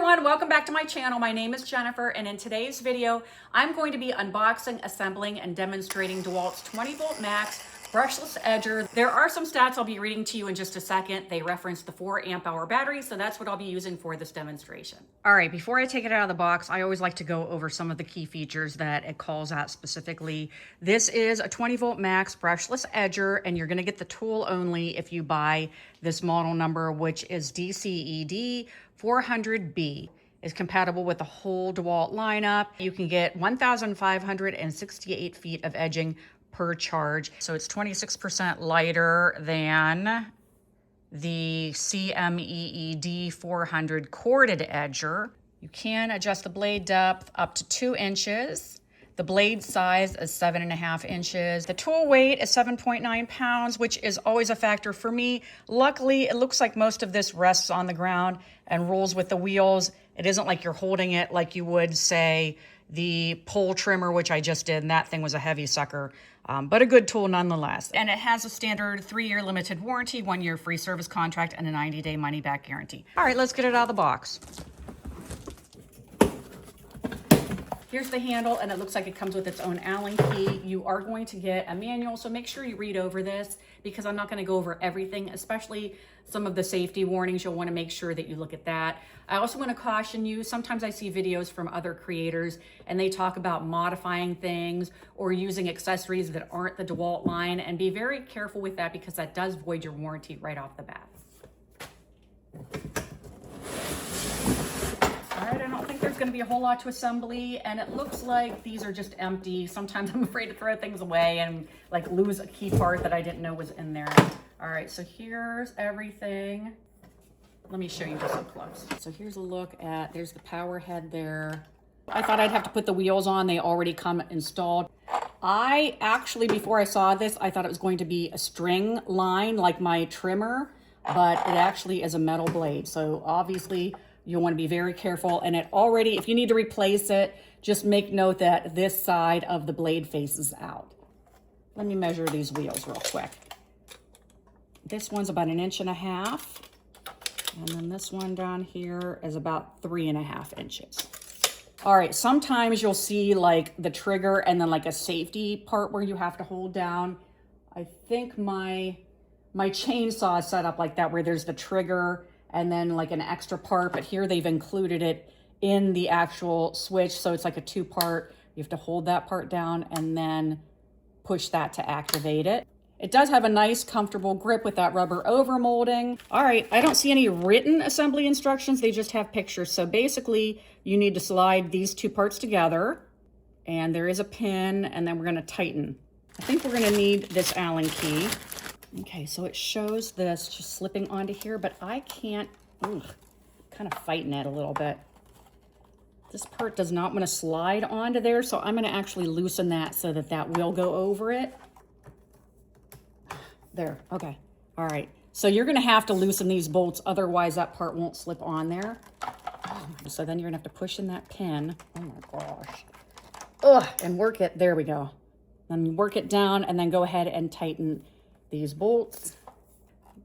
everyone, welcome back to my channel. My name is Jennifer, and in today's video, I'm going to be unboxing, assembling, and demonstrating DEWALT's 20V MAX Brushless Edger. There are some stats I'll be reading to you in just a second. They reference the 4 amp hour battery, so that's what I'll be using for this demonstration. All right, before I take it out of the box, I always like to go over some of the key features that it calls out specifically. This is a 20V MAX Brushless Edger, and you're gonna get the tool only if you buy this model number, which is DCED400B. Is compatible with the whole DEWALT lineup. You can get 1,568 feet of edging per charge. So it's 26% lighter than the CMEED 400 corded edger. You can adjust the blade depth up to 2 inches. The blade size is 7.5 inches. The tool weight is 7.9 pounds, which is always a factor for me. Luckily, it looks like most of this rests on the ground and rolls with the wheels. It isn't like you're holding it like you would, say, the pole trimmer, which I just did, and that thing was a heavy sucker, but a good tool nonetheless. And it has a standard 3-year limited warranty, 1-year free service contract, and a 90-day money-back guarantee. All right, let's get it out of the box. Here's the handle, and it looks like it comes with its own Allen key. You are going to get a manual, so make sure you read over this because I'm not going to go over everything, especially some of the safety warnings. You'll want to make sure that you look at that. I also want to caution you, sometimes I see videos from other creators and they talk about modifying things or using accessories that aren't the DEWALT line, and be very careful with that because that does void your warranty right off the bat. All right, I don't think there's going to be a whole lot to assembly, and it looks like these are just empty. Sometimes I'm afraid to throw things away and like lose a key part that I didn't know was in there. All right, so here's everything. Let me show you just up close. So here's a look at, there's the power head there. I thought I'd have to put the wheels on. They already come installed. I actually, before I saw this, I thought it was going to be a string line like my trimmer, but it actually is a metal blade. So obviously you'll want to be very careful. And it already, if you need to replace it, just make note that this side of the blade faces out. Let me measure these wheels real quick. This one's about 1.5 inches. And then this one down here is about 3.5 inches. All right, sometimes you'll see like the trigger and then like a safety part where you have to hold down. I think my chainsaw is set up like that, where there's the trigger and then like an extra part, but here they've included it in the actual switch. So it's like a 2-part. You have to hold that part down and then push that to activate it. It does have a nice, comfortable grip with that rubber over molding. All right, I don't see any written assembly instructions. They just have pictures. So basically, you need to slide these 2 parts together, and there is a pin, and then we're gonna tighten. I think we're gonna need this Allen key. Okay, so it shows this just slipping onto here, but I can't, kind of fighting it a little bit. This part does not want to slide onto there, so I'm gonna actually loosen that so that that will go over it. There, okay, all right. So you're gonna have to loosen these bolts, otherwise that part won't slip on there. So then you're gonna have to push in that pin. Oh my gosh. And work it, there we go. Then you work it down and then go ahead and tighten these bolts.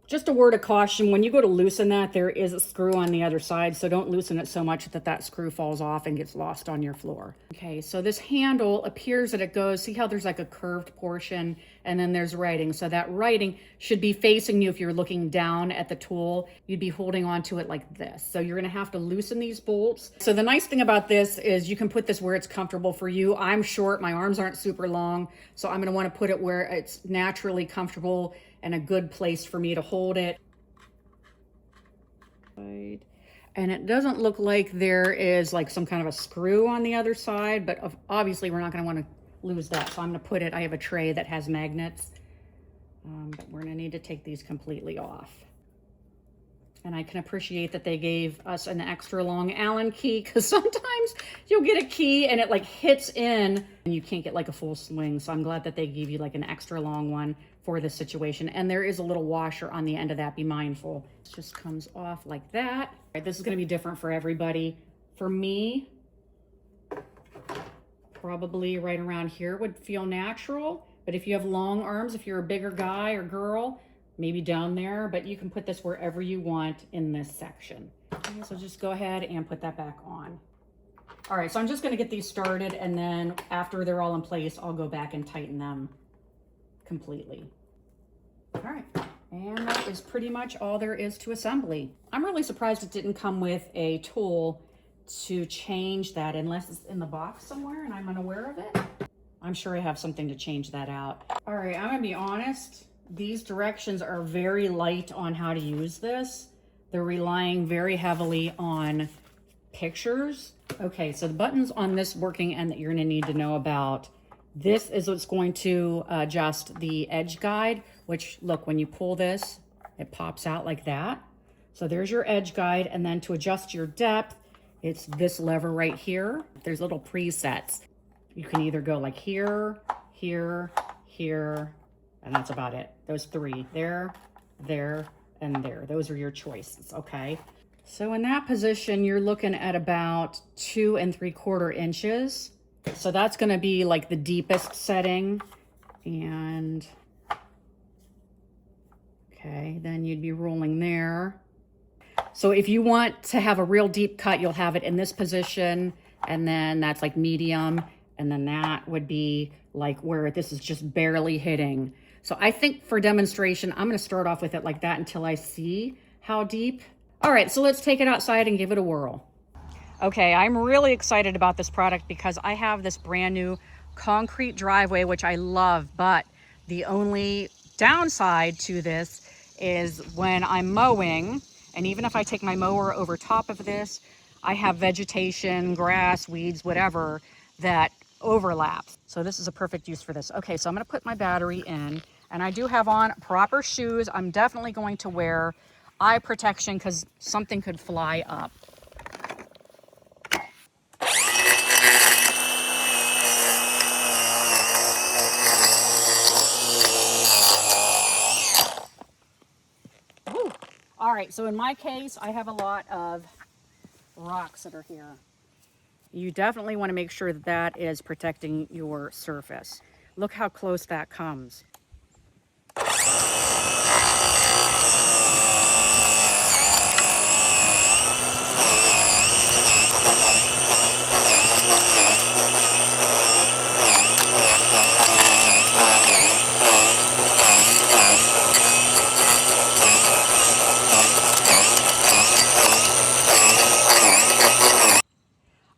Just a word of caution, when you go to loosen that, there is a screw on the other side, so don't loosen it so much that that screw falls off and gets lost on your floor. Okay, so this handle appears that it goes, see how there's like a curved portion and then there's writing. So that writing should be facing you. If you're looking down at the tool, you'd be holding onto it like this. So you're gonna have to loosen these bolts. So the nice thing about this is you can put this where it's comfortable for you. I'm short, my arms aren't super long, so I'm gonna wanna put it where it's naturally comfortable and a good place for me to hold it. And it doesn't look like there is like some kind of a screw on the other side, but obviously we're not gonna wanna lose that. So I'm gonna put it, I have a tray that has magnets, but we're gonna need to take these completely off. And I can appreciate that they gave us an extra long Allen key, because sometimes you'll get a key and it like hits in and you can't get like a full swing. So I'm glad that they gave you like an extra long one for this situation. And there is a little washer on the end of that, be mindful. It just comes off like that. All right, this is gonna be different for everybody. For me, probably right around here would feel natural. But if you have long arms, if you're a bigger guy or girl, maybe down there, but you can put this wherever you want in this section. Okay, so just go ahead and put that back on. All right, so I'm just gonna get these started, and then after they're all in place, I'll go back and tighten them completely. All right, and that is pretty much all there is to assembly. I'm really surprised it didn't come with a tool to change that, unless it's in the box somewhere and I'm unaware of it. I'm sure I have something to change that out. All right, I'm gonna be honest. These directions are very light on how to use this. They're relying very heavily on pictures. Okay, so the buttons on this working end that you're gonna need to know about. This is what's going to adjust the edge guide, which, look, when you pull this, it pops out like that. So there's your edge guide, and then to adjust your depth, it's this lever right here. There's little presets. You can either go like here, here, here, and that's about it. Those three, there, there, and there. Those are your choices, okay? So in that position, you're looking at about 2 3/4 inches. So that's gonna be like the deepest setting. And okay, then you'd be rolling there. So if you want to have a real deep cut, you'll have it in this position, and then that's like medium, and then that would be like where this is just barely hitting. So I think for demonstration, I'm gonna start off with it like that until I see how deep. All right, so let's take it outside and give it a whirl. Okay, I'm really excited about this product because I have this brand new concrete driveway, which I love, but the only downside to this is when I'm mowing, and even if I take my mower over top of this, I have vegetation, grass, weeds, whatever, that overlaps. So this is a perfect use for this. Okay, so I'm gonna put my battery in, and I do have on proper shoes. I'm definitely going to wear eye protection because something could fly up. Woo. All right, so in my case, I have a lot of rocks that are here. You definitely want to make sure that that is protecting your surface. Look how close that comes.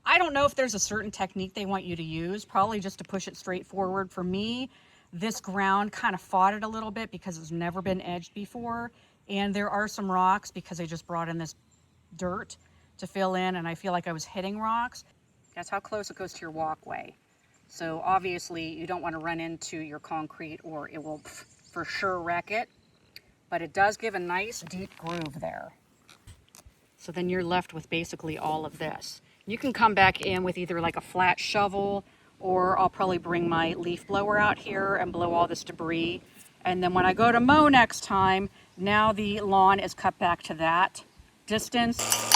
I don't know if there's a certain technique they want you to use, probably just to push it straight forward. For me, this ground kind of fought it a little bit because it's never been edged before. And there are some rocks because I just brought in this dirt to fill in, and I feel like I was hitting rocks. That's how close it goes to your walkway. So obviously you don't want to run into your concrete or it will for sure wreck it. But it does give a nice deep groove there. So then you're left with basically all of this. You can come back in with either like a flat shovel, or I'll probably bring my leaf blower out here and blow all this debris. And then when I go to mow next time, now the lawn is cut back to that distance.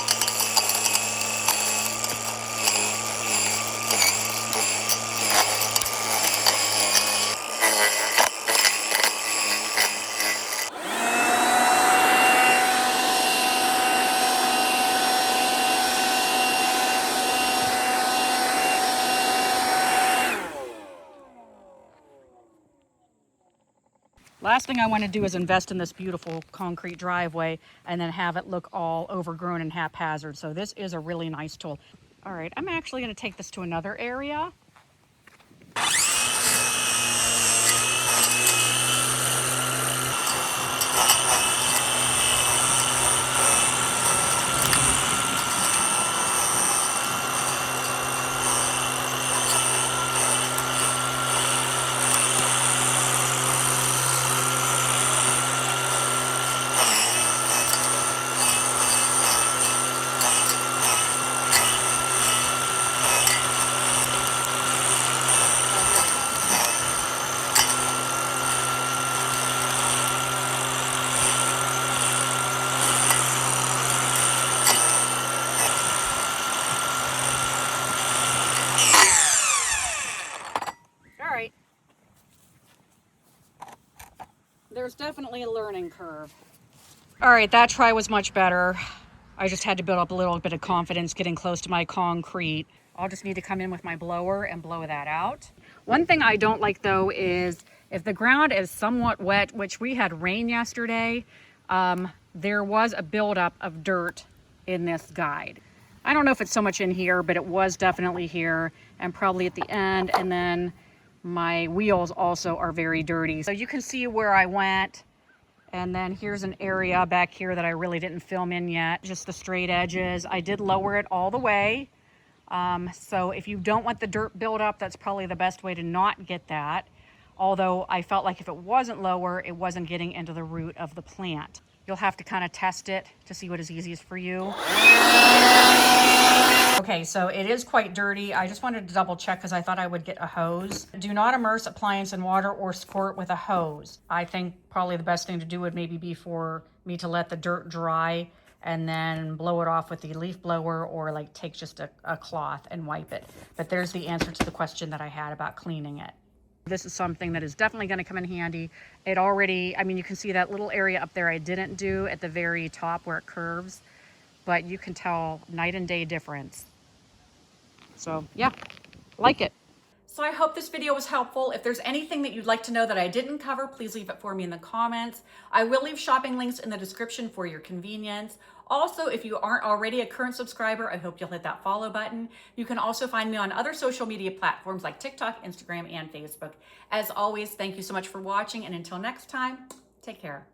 Last thing I want to do is invest in this beautiful concrete driveway and then have it look all overgrown and haphazard. So this is a really nice tool. All right, I'm actually going to take this to another area. There's definitely a learning curve. All right, that try was much better. I just had to build up a little bit of confidence getting close to my concrete. I'll just need to come in with my blower and blow that out. One thing I don't like though is if the ground is somewhat wet, which we had rain yesterday, there was a buildup of dirt in this guide. I don't know if it's so much in here, but it was definitely here and probably at the end. And then my wheels also are very dirty. So you can see where I went. And then here's an area back here that I really didn't film in yet, just the straight edges. I did lower it all the way. So if you don't want the dirt buildup, that's probably the best way to not get that. Although I felt like if it wasn't lower, it wasn't getting into the root of the plant. You'll have to kind of test it to see what is easiest for you. Okay, so it is quite dirty. I just wanted to double check because I thought I would get a hose. Do not immerse appliance in water or squirt with a hose. I think probably the best thing to do would maybe be for me to let the dirt dry and then blow it off with the leaf blower, or like take just a cloth and wipe it. But there's the answer to the question that I had about cleaning it. This is something that is definitely going to come in handy. It already, I mean, you can see that little area up there I didn't do at the very top where it curves, but you can tell night and day difference. So yeah, like it. So I hope this video was helpful. If there's anything that you'd like to know that I didn't cover, please leave it for me in the comments. I will leave shopping links in the description for your convenience. Also, if you aren't already a current subscriber, I hope you'll hit that follow button. You can also find me on other social media platforms like TikTok, Instagram, and Facebook. As always, thank you so much for watching, and until next time, take care.